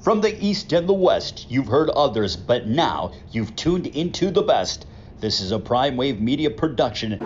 From the East and the West, you've heard others, but now you've tuned into the best. This is a PrimeWave Media production.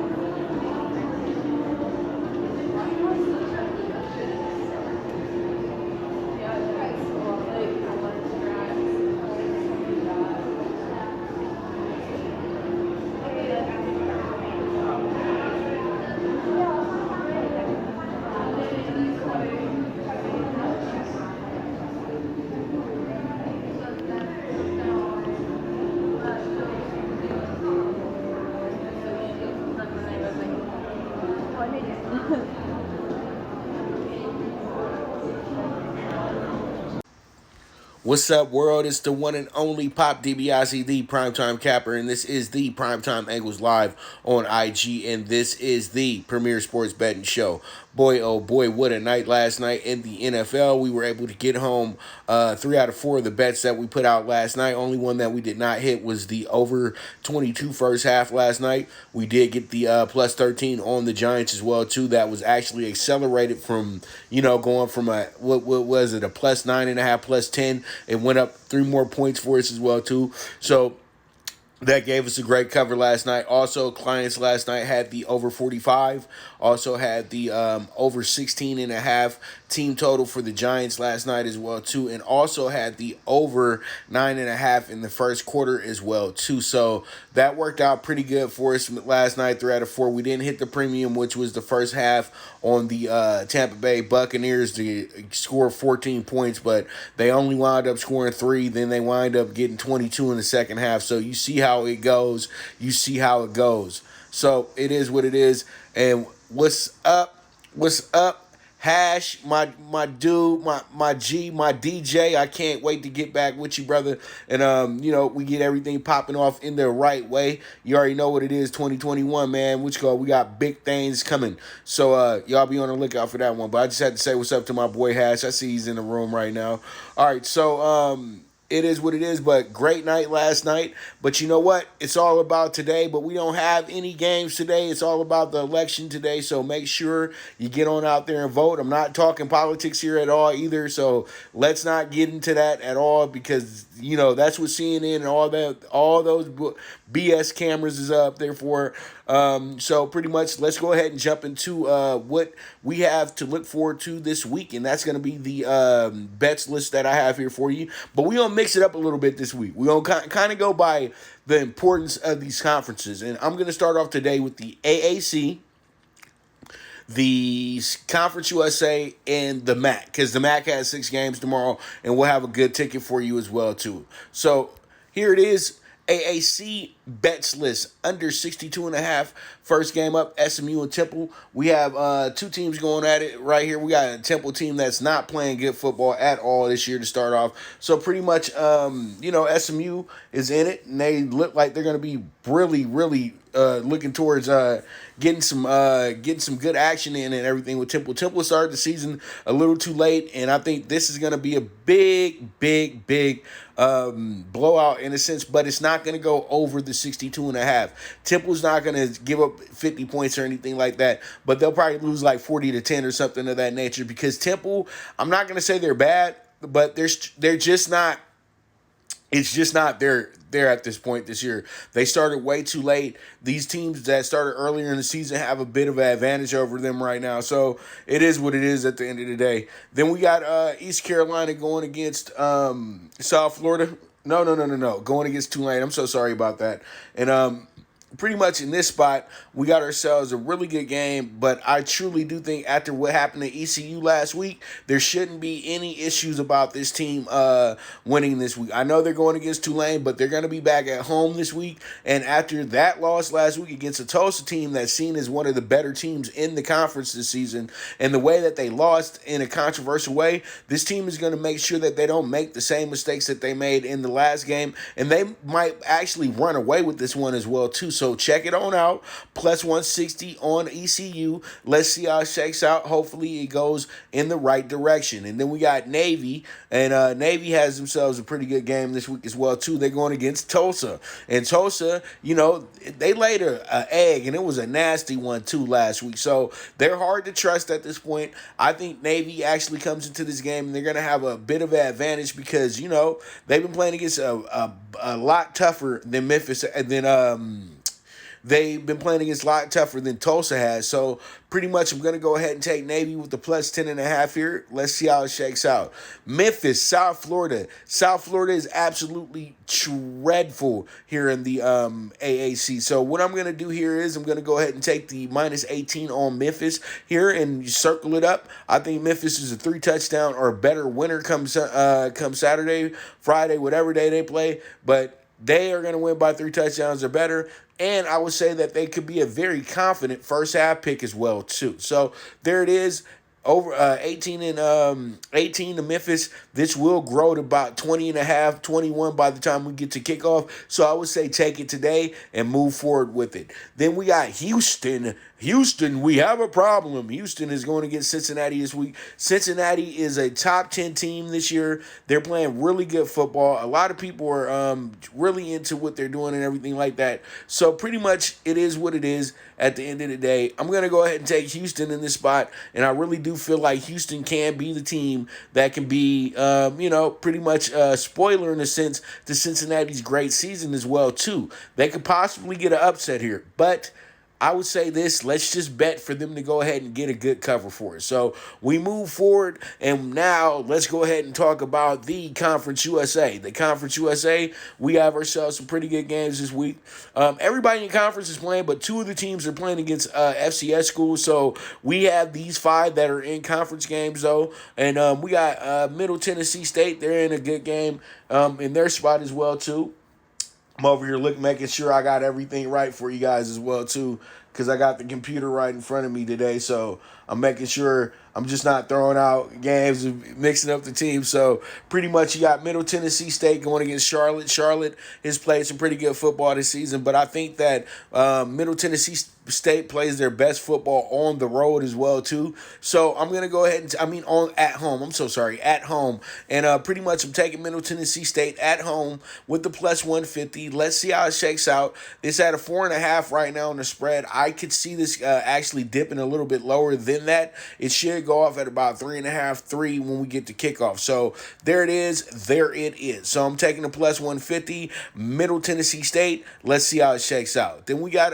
What's up, world? It's the one and only Pop DiBiase, the Primetime Capper, and this is the PrimeTimeAngles Live on IG, and this is the premier sports betting show. Boy, oh boy, what a night last night in the NFL. We were able to get home 3 out of 4 of the bets that we put out last night. Only one that we did not hit was the over 22 first half last night. We did get the plus 13 on the Giants as well, too. That was actually accelerated from, going from what was it, a plus 9.5, plus 10. It went up 3 more points for us as well, too. So that gave us a great cover last night. Also, clients last night had the over 45. Also had the over 16.5 team total for the Giants last night as well, too. And also had the over 9.5 in the first quarter as well, too. So that worked out pretty good for us last night, 3 out of 4. We didn't hit the premium, which was the first half on the Tampa Bay Buccaneers to score 14 points, but they only wound up scoring 3. Then they wind up getting 22 in the second half. So you see how it goes. You see how it goes. So it is what it is. And what's up? What's up? Hash, my dude, my G, my DJ. I can't wait to get back with you, brother. And we get everything popping off in the right way. You already know what it is, 2021, man. We got big things coming. So y'all be on the lookout for that one. But I just had to say what's up to my boy Hash. I see he's in the room right now. All right, so it is what it is, but great night last night. But you know what? It's all about today, but we don't have any games today. It's all about the election today, so make sure you get on out there and vote. I'm not talking politics here at all either, so let's not get into that at all because, that's what CNN and all those BS cameras is up there for. So pretty much let's go ahead and jump into what we have to look forward to this week, and that's going to be the bets list that I have here for you. But we're going to mix it up a little bit this week. We're going to kind of go by the importance of these conferences, and I'm going to start off today with the AAC, the Conference USA, and the MAC, because the MAC has 6 games tomorrow, and we'll have a good ticket for you as well, too. So here it is. AAC Bets List, under 62.5. First game up, SMU and Temple. We have 2 teams going at it right here. We got a Temple team that's not playing good football at all this year to start off. So pretty much, SMU is in it, and they look like they're going to be really, really looking towards getting some good action in and everything with Temple. Temple started the season a little too late, and I think this is going to be a big blowout in a sense, but it's not going to go over the 62.5. Temple's not going to give up 50 points or anything like that, but they'll probably lose like 40-10 or something of that nature because Temple, I'm not going to say they're bad, but they're just not. It's just not there at this point this year. They started way too late. These teams that started earlier in the season have a bit of an advantage over them right now. So it is what it is at the end of the day. Then we got East Carolina going against South Florida. No. Going against Tulane. I'm so sorry about that. And pretty much in this spot, we got ourselves a really good game, but I truly do think after what happened to ECU last week, there shouldn't be any issues about this team winning this week. I know they're going against Tulane, but they're going to be back at home this week, and after that loss last week against a Tulsa team that's seen as one of the better teams in the conference this season, and the way that they lost in a controversial way, this team is going to make sure that they don't make the same mistakes that they made in the last game, and they might actually run away with this one as well, too. So So check it on out. Plus 160 on ECU. Let's see how it shakes out. Hopefully it goes in the right direction. And then we got Navy, and Navy has themselves a pretty good game this week as well too. They're going against Tulsa, and Tulsa, they laid a egg, and it was a nasty one too last week. So they're hard to trust at this point. I think Navy actually comes into this game, and they're going to have a bit of an advantage because they've been playing against a lot tougher than Memphis, they've been playing against a lot tougher than Tulsa has. So pretty much I'm going to go ahead and take Navy with the plus 10.5 here. Let's see how it shakes out. Memphis, South Florida. South Florida is absolutely dreadful here in the AAC. So what I'm going to do here is I'm going to go ahead and take the minus 18 on Memphis here and circle it up. I think Memphis is a 3-touchdown or better winner come Saturday, Friday, whatever day they play. But they are going to win by 3 touchdowns or better. And I would say that they could be a very confident first half pick as well, too. So there it is. Over 18 to Memphis. This will grow to about 20.5, 21 by the time we get to kickoff. So I would say take it today and move forward with it. Then we got Houston. Houston, we have a problem. Houston is going against Cincinnati this week. Cincinnati is a top 10 team this year. They're playing really good football. A lot of people are really into what they're doing and everything like that. So pretty much it is what it is at the end of the day. I'm going to go ahead and take Houston in this spot, and I really do feel like Houston can be the team that can be, pretty much a spoiler in a sense to Cincinnati's great season as well, too. They could possibly get an upset here, but I would say this, let's just bet for them to go ahead and get a good cover for us. So we move forward, and now let's go ahead and talk about the Conference USA. The Conference USA, we have ourselves some pretty good games this week. Everybody in the conference is playing, but 2 of the teams are playing against FCS schools. So we have these 5 that are in conference games, though. And we got Middle Tennessee State. They're in a good game in their spot as well, too. I'm over here making sure I got everything right for you guys as well, too, because I got the computer right in front of me today. So I'm making sure I'm just not throwing out games and mixing up the teams. So pretty much you got Middle Tennessee State going against Charlotte. Charlotte has played some pretty good football this season, but I think that Middle Tennessee State plays their best football on the road as well, too. So I'm going to go ahead and, at home. And pretty much I'm taking Middle Tennessee State at home with the plus 150. Let's see how it shakes out. It's at a 4.5 right now on the spread. I could see this actually dipping a little bit lower than that. It should go off at about 3.5, 3 when we get to kickoff. So there it is. There it is. So I'm taking the plus 150, Middle Tennessee State. Let's see how it shakes out. Then we got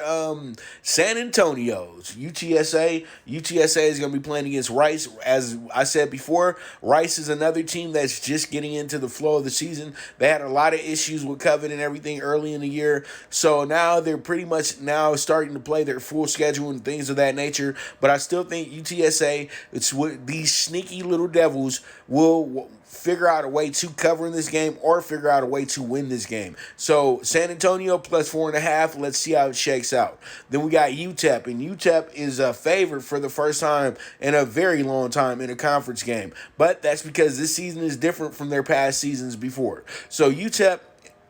San Antonio's UTSA. UTSA is going to be playing against Rice. As I said before, Rice is another team that's just getting into the flow of the season. They had a lot of issues with COVID and everything early in the year. So now they're pretty much now starting to play their full schedule and things of that nature. But I still think UTSA, it's what these sneaky little devils will figure out a way to cover in this game or figure out a way to win this game. So San Antonio plus 4.5. Let's see how it shakes out. Then we got UTEP, and UTEP is a favorite for the first time in a very long time in a conference game. But that's because this season is different from their past seasons before. So UTEP,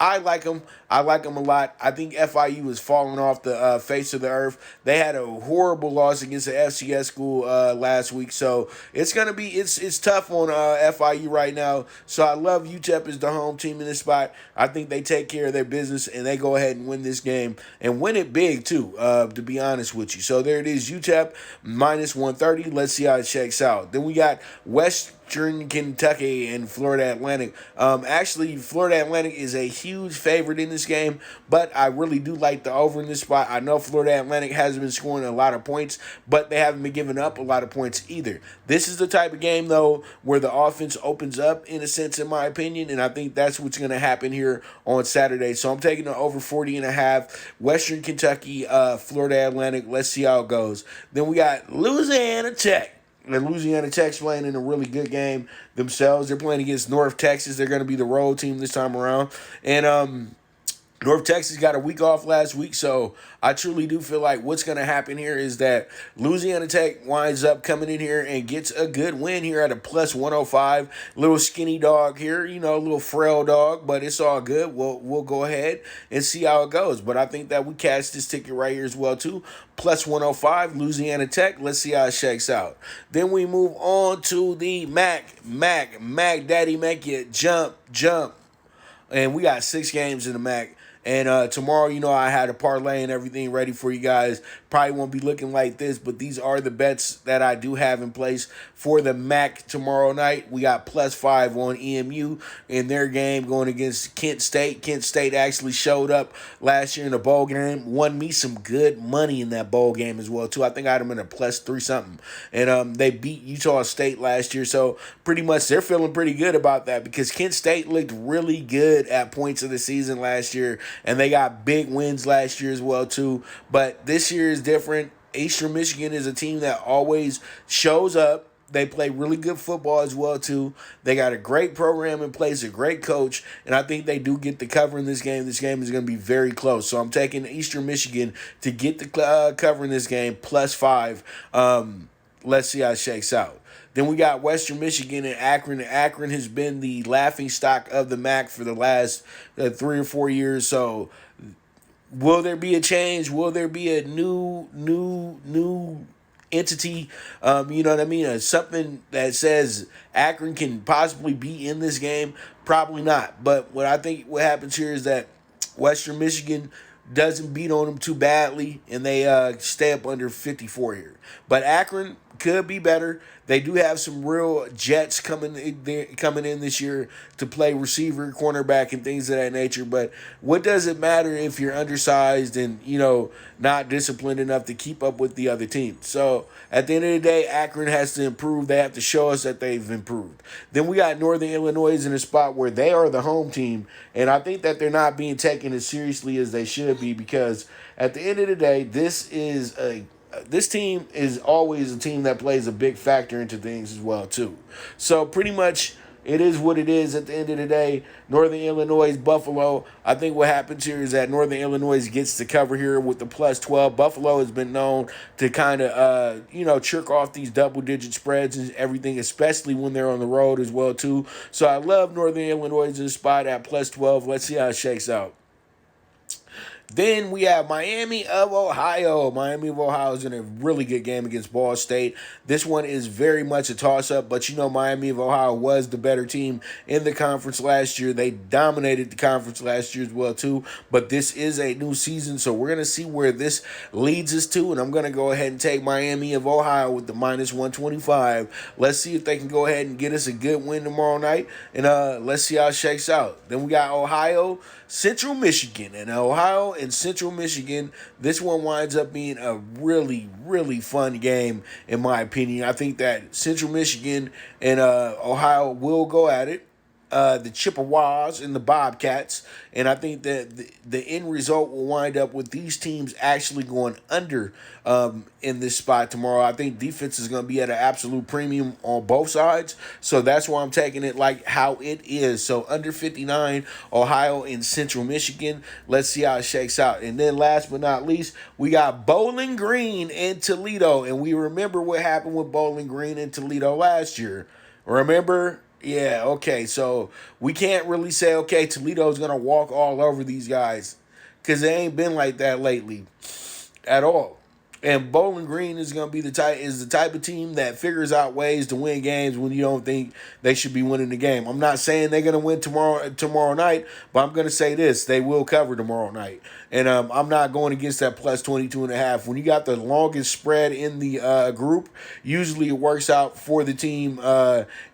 I like them. I like them a lot. I think FIU is falling off the face of the earth. They had a horrible loss against the FCS school last week, so it's gonna be it's tough on FIU right now. So I love UTEP as the home team in this spot. I think they take care of their business and they go ahead and win this game and win it big too. To be honest with you, so there it is. UTEP minus 130. Let's see how it shakes out. Then we got Western Kentucky and Florida Atlantic. Actually, Florida Atlantic is a huge favorite in this game, but I really do like the over in this spot. I know Florida Atlantic hasn't been scoring a lot of points, but they haven't been giving up a lot of points either. This is the type of game, though, where the offense opens up, in a sense, in my opinion, and I think that's what's going to happen here on Saturday. So I'm taking the over 40.5. Western Kentucky, Florida Atlantic. Let's see how it goes. Then we got Louisiana Tech. And Louisiana Tech's playing in a really good game themselves. They're playing against North Texas. They're going to be the road team this time around. And North Texas got a week off last week, so I truly do feel like what's going to happen here is that Louisiana Tech winds up coming in here and gets a good win here at a plus 105. Little skinny dog here, a little frail dog, but it's all good. We'll go ahead and see how it goes. But I think that we cashed this ticket right here as well, too. Plus 105, Louisiana Tech. Let's see how it shakes out. Then we move on to the Mac Daddy, make it jump. And we got 6 games in the Mac. And tomorrow, I had a parlay and everything ready for you guys. Probably won't be looking like this, but these are the bets that I do have in place for the MAC tomorrow night. We got plus 5 on EMU in their game going against Kent State. Kent State actually showed up last year in the bowl game, won me some good money in that bowl game as well, too. I think I had them in a plus 3 something. And they beat Utah State last year, so pretty much they're feeling pretty good about that because Kent State looked really good at points of the season last year. And they got big wins last year as well, too. But this year is different. Eastern Michigan is a team that always shows up. They play really good football as well, too. They got a great program in place, a great coach, and I think they do get the cover in this game. This game is going to be very close. So I'm taking Eastern Michigan to get the cover in this game, plus 5. Let's see how it shakes out. Then we got Western Michigan and Akron. Akron has been the laughing stock of the MAC for the last 3 or 4 years. So will there be a change? Will there be a new entity? You know what I mean? Something that says Akron can possibly be in this game? Probably not. But what I think what happens here is that Western Michigan doesn't beat on them too badly, and they stay up under 54 here. But Akron could be better. They do have some real jets coming in this year to play receiver, cornerback, and things of that nature. But what does it matter if you're undersized and, not disciplined enough to keep up with the other team? So at the end of the day, Akron has to improve. They have to show us that they've improved. Then we got Northern Illinois in a spot where they are the home team, and I think that they're not being taken as seriously as they should be because at the end of the day, this team is always a team that plays a big factor into things as well, too. So pretty much it is what it is at the end of the day. Northern Illinois, Buffalo. I think what happens here is that Northern Illinois gets to cover here with the plus 12. Buffalo has been known to kind of, trick off these double-digit spreads and everything, especially when they're on the road as well, too. So I love Northern Illinois in the spot at plus 12. Let's see how it shakes out. Then we have Miami of Ohio. Miami of Ohio is in a really good game against Ball State. This one is very much a toss-up, but Miami of Ohio was the better team in the conference last year. They dominated the conference last year as well, too. But this is a new season, so we're going to see where this leads us to, and I'm going to go ahead and take Miami of Ohio with the minus 125. Let's see if they can go ahead and get us a good win tomorrow night, and let's see how it shakes out. Then we got Ohio, Central Michigan, and Ohio and Central Michigan, this one winds up being a really, really fun game, in my opinion. I think that Central Michigan and Ohio will go at it. The Chippewas and the Bobcats, and I think that the end result will wind up with these teams actually going under in this spot tomorrow. I think defense is going to be at an absolute premium on both sides, so that's why I'm taking it like how it is. So under 59, Ohio and Central Michigan. Let's see how it shakes out. And then last but not least, we got Bowling Green and Toledo, and we remember what happened with Bowling Green and Toledo last year. Remember? Yeah, okay, so we can't really say, okay, Toledo's going to walk all over these guys because they ain't been like that lately at all. And Bowling Green is going to be the type of team that figures out ways to win games when you don't think they should be winning the game. I'm not saying they're going to win tomorrow night, but I'm going to say this: they will cover tomorrow night. And I'm not going against that plus 22.5. When you got the longest spread in the group, usually it works out for the team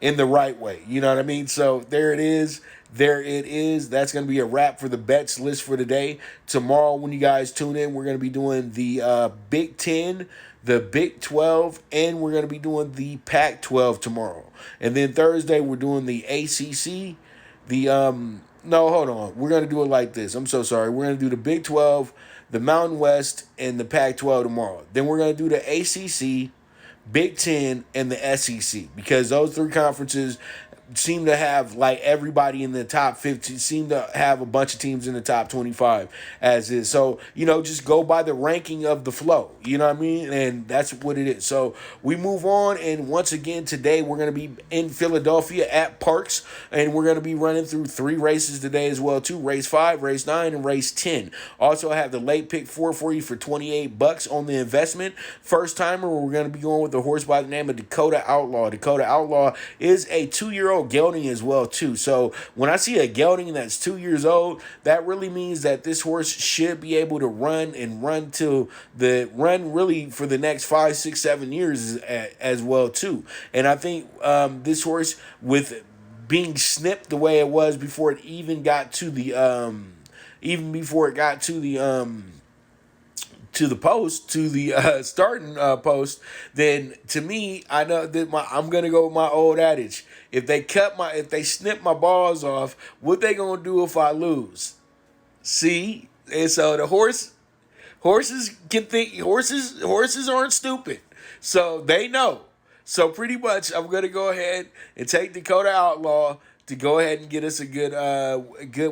in the right way. You know what I mean? So there it is. That's going to be a wrap for the bets list for today. Tomorrow, when you guys tune in, we're going to be doing the Big 10, the Big 12, and we're going to be doing the Pac-12 tomorrow. And then Thursday, we're doing the ACC. No, hold on. We're going to do it like this. I'm so sorry. We're going to do the Big 12, the Mountain West, and the Pac-12 tomorrow. Then we're going to do the ACC, Big 10, and the SEC, because those three conferences seem to have like everybody in the top 50, seem to have a bunch of teams in the top 25 as is. So, just go by the ranking of the flow. You know what I mean? And that's what it is. So we move on. And once again, today we're going to be in Philadelphia at Parx. And we're going to be running through 3 races today as well, too. Race 5, race 9, and race 10. Also, I have the late pick 4 for you for $28 on the investment. First timer, we're going to be going with a horse by the name of Dakota Outlaw. Dakota Outlaw is a 2-year-old gelding as well too. So when I see a gelding that's 2 years old, that really means that this horse should be able to run really for the next 5, 6, 7 years as well too. And I think this horse, with being snipped the way it was before it even got to the starting post, then to me, I know that I'm gonna go with my old adage. If they snip my balls off, what they gonna do if I lose? See, and so the horses can think. Horses aren't stupid, so they know. So pretty much, I'm gonna go ahead and take Dakota Outlaw to go ahead and get us a good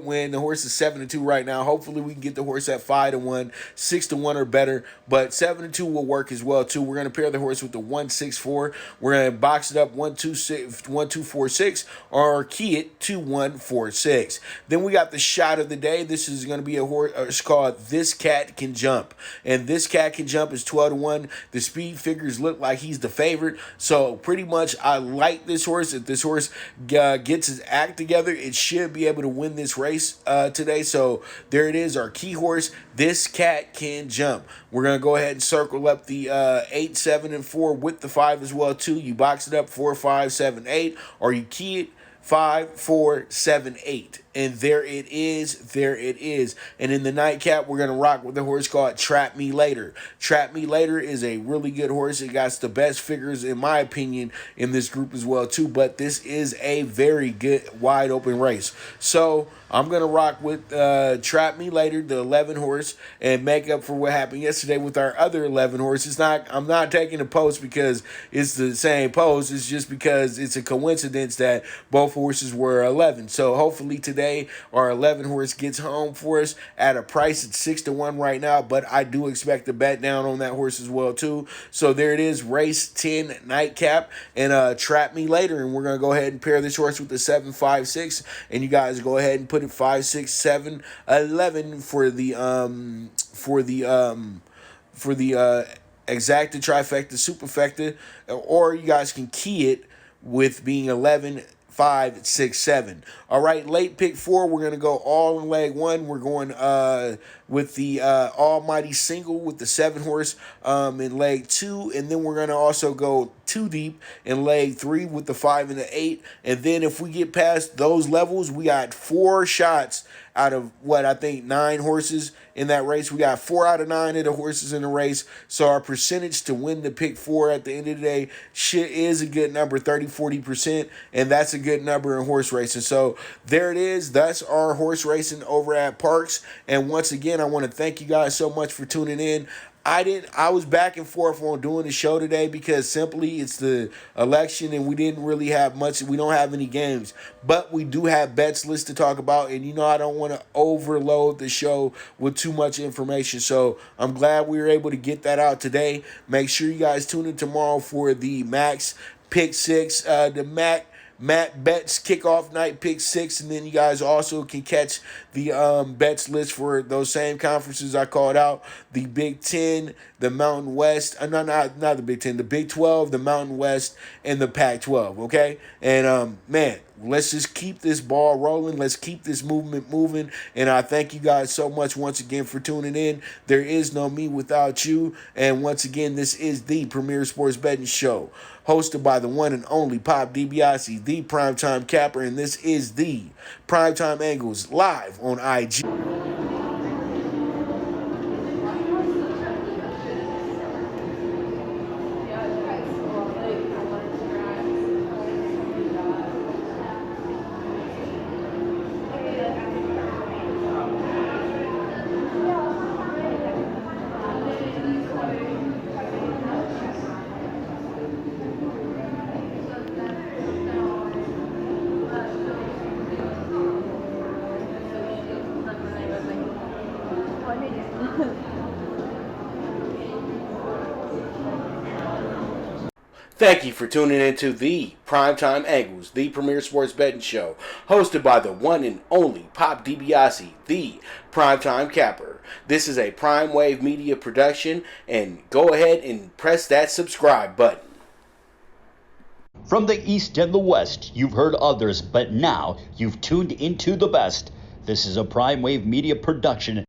win. The horse is 7-2 right now. Hopefully we can get the horse at 5-1, 6-1 or better. But 7-2 will work as well too. We're gonna pair the horse with the 1-6-4. We're gonna box it up 1-2-4-6, or key it 2-1-4-6. Then we got the shot of the day. This is gonna be a horse. It's called This Cat Can Jump, and This Cat Can Jump is 12-1. The speed figures look like he's the favorite. So pretty much, I like this horse. If this horse gets his act together, it should be able to win this race today. So there it is, our key horse, This Cat Can Jump. We're going to go ahead and circle up the 8, 7, and 4 with the 5 as well too. You box it up 4, 5, 7, 8, or you key it 5, 4, 7, 8. And there it is. And in the nightcap, we're going to rock with a horse called Trap Me Later. Trap Me Later is a really good horse. It got the best figures, in my opinion, in this group as well, too. But this is a very good, wide open race. So I'm going to rock with Trap Me Later, the 11 horse, and make up for what happened yesterday with our other 11 horse. I'm not taking the post because it's the same post. It's just because it's a coincidence that both horses were 11. So hopefully today, our 11 horse gets home for us at a price at 6-1 right now, but I do expect to bet down on that horse as well too. So there it is, race 10 nightcap, and Trap Me Later, and we're gonna go ahead and pair this horse with the 7, 5, 6, and you guys go ahead and put it 5, 6, 7, 11 for the exacta, trifecta, superfecta, or you guys can key it with being 11, 5, 6, 7. All right, late pick 4. We're gonna go all in leg 1. We're going with the almighty single with the 7 horse in leg 2, and then we're gonna also go 2 deep in leg 3 with the 5 and the 8. And then if we get past those levels, we got 4 shots out of what I think 9 horses in that race. We got 4 out of 9 of the horses in the race. So our percentage to win the pick 4 at the end of the day is a good number, 30-40%, and that's a good number in horse racing. So there it is. That's our horse racing over at Parx. And once again, I want to thank you guys so much for tuning in. I was back and forth on doing the show today because simply it's the election and we didn't really have much. We don't have any games, but we do have bets list to talk about. And I don't want to overload the show with too much information. So I'm glad we were able to get that out today. Make sure you guys tune in tomorrow for the Max Pick 6, the Matt Bets Kickoff Night Pick 6, and then you guys also can catch the bets list for those same conferences I called out: the Big 10, the Mountain West, not the Big 10, the Big 12, the Mountain West, and the Pac-12. Okay, and man, let's just keep this ball rolling. Let's keep this movement moving. And I thank you guys so much once again for tuning in. There is no me without you. And once again, this is the Premier Sports Betting Show, hosted by the one and only Pop DiBiase, the Primetime Capper, and this is the Primetime Angles Live on IG. Thank you for tuning into the Primetime Angles, the premier sports betting show, hosted by the one and only Pop DiBiase, the Primetime Capper. This is a PrimeWave media production, and go ahead and press that subscribe button. From the East and the West, you've heard others, but now you've tuned into the best. This is a PrimeWave media production.